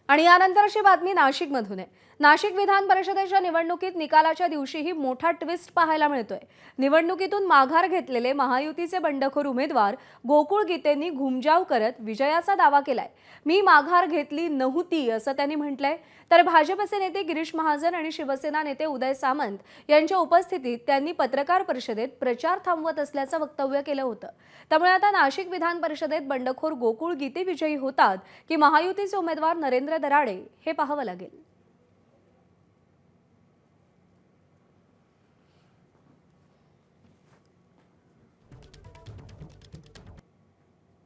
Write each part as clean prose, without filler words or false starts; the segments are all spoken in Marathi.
आणि यानंतरची बातमी नाशिकमधून आहे। नाशिक विधान परिषदेच्या निवडणुकीत निकालाच्या दिवशीही मोठा ट्विस्ट पाहायला मिळतोय। निवडणुकीतून माघार घेतलेले महायुतीचे बंडखोर उमेदवार गोकुळ गीतेंनी घुमजाव करत विजयाचा दावा केलाय। मी माघार घेतली नव्हती असं त्यांनी म्हटलंय। तर भाजपचे नेते गिरीश महाजन आणि शिवसेना नेते उदय सामंत यांच्या उपस्थितीत त्यांनी पत्रकार परिषदेत प्रचार थांबवत असल्याचं वक्तव्य केलं होतं। त्यामुळे आता नाशिक विधान परिषदेत बंडखोर गोकुळ गीते विजयी होतात की महायुतीचे उमेदवार नरेंद्र दराडे हे पाहावं लागेल।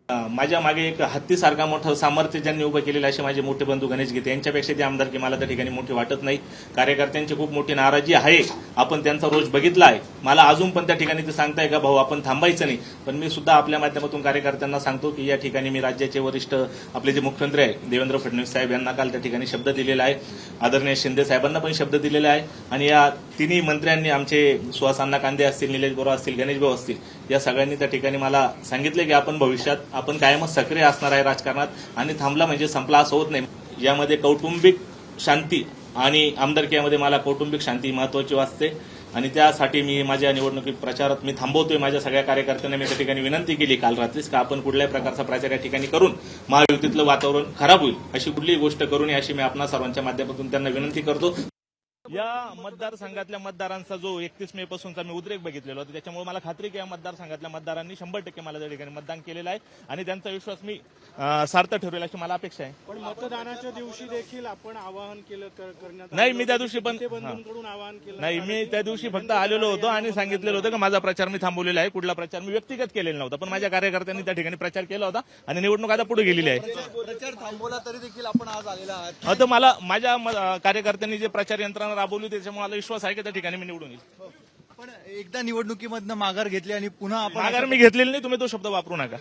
माझ्या मागे एक हत्तीसारखा मोठं सामर्थ्य ज्यांनी उभं केलेलं असे माझे मोठे बंधू गणेश गीते यांच्यापेक्षा ते आमदारकी मला त्या ठिकाणी मोठी वाटत नाही। कार्यकर्त्यांची खूप मोठी नाराजी आहे, आपण त्यांचा रोज बघितला आहे। मला अजून पण त्या ठिकाणी ते सांगताय का भाऊ आपण थांबायचं नाही, पण मी सुद्धा आपल्या माध्यमातून कार्यकर्त्यांना सांगतो की या ठिकाणी मी राज्याचे वरिष्ठ आपले जे मुख्यमंत्री आहे देवेंद्र फडणवीस साहेब यांना काल त्या ठिकाणी शब्द दिलेला आहे, आदरणीय शिंदे साहेबांना पण शब्द दिलेला आहे आणि या तिन्ही मंत्र्यांनी आमचे सुहास अण्णा कांदे असतील, निलेश बोरा असतील, गणेश भाऊ असतील, या सगळ्यांनी त्या ठिकाणी मला सांगितले की आपण भविष्यात आपण कायमच सक्रिय असणार आहे राजकारणात आणि थांबला म्हणजे संपला असं होत नाही। यामध्ये कौटुंबिक शांती आणि आमदारकीमध्ये मला कौटुंबिक शांती महत्वाची वाटते आणि त्यासाठी मी माझ्या निवडणुकी प्रचारात मी थांबवतोय। माझ्या सगळ्या कार्यकर्त्यांना मी त्या ठिकाणी विनंती केली काल रात्रीच का आपण कुठल्याही प्रकारचा प्रचार या ठिकाणी करून महायुतीतलं वातावरण खराब होईल अशी कुठलीही गोष्ट करू नये अशी मी आपणा सर्वांच्या माध्यमातून त्यांना विनंती करतो। या मतदारसंघातल्या मतदारांचा जो 31 मे पासूनचा मी उद्रेक बघितलेला होता त्याच्यामुळे मला खात्री की या मतदारसंघातल्या मतदारांनी 100% मला त्या ठिकाणी मतदान केलेलं आहे आणि त्यांचा विश्वास मी सार्थ ठरवेल अशी मला अपेक्षा आहे। पण मतदानाच्या दिवशी देखील आपण आवाहन केलं करण्यात नाही, मी त्या दिवशी पण बंधूंकडून आवाहन केलं नाही, मी त्या दिवशी फक्त आलेलो होतो आणि सांगितलेलं होतं की माझा प्रचार मी थांबवलेला आहे। कुठला प्रचार मी व्यक्तिगत केलेला नव्हता, पण माझ्या कार्यकर्त्यांनी त्या ठिकाणी प्रचार केला होता आणि निवडणूक आता पुढे गेलेली आहे। प्रचार थांबवला तरी देखील आपण आज आलेला आहात। आता मला माझ्या कार्यकर्त्यांनी जे प्रचार यंत्रणा राबवली त्याच्यामुळे मला विश्वास आहे की त्या ठिकाणी मी निवडून येईल। पण एकदा निवडणुकीमधनं माघार घेतली आणि पुन्हा आपण माघार मी घेतलेली नाही, तुम्ही तो शब्द वापरू नका।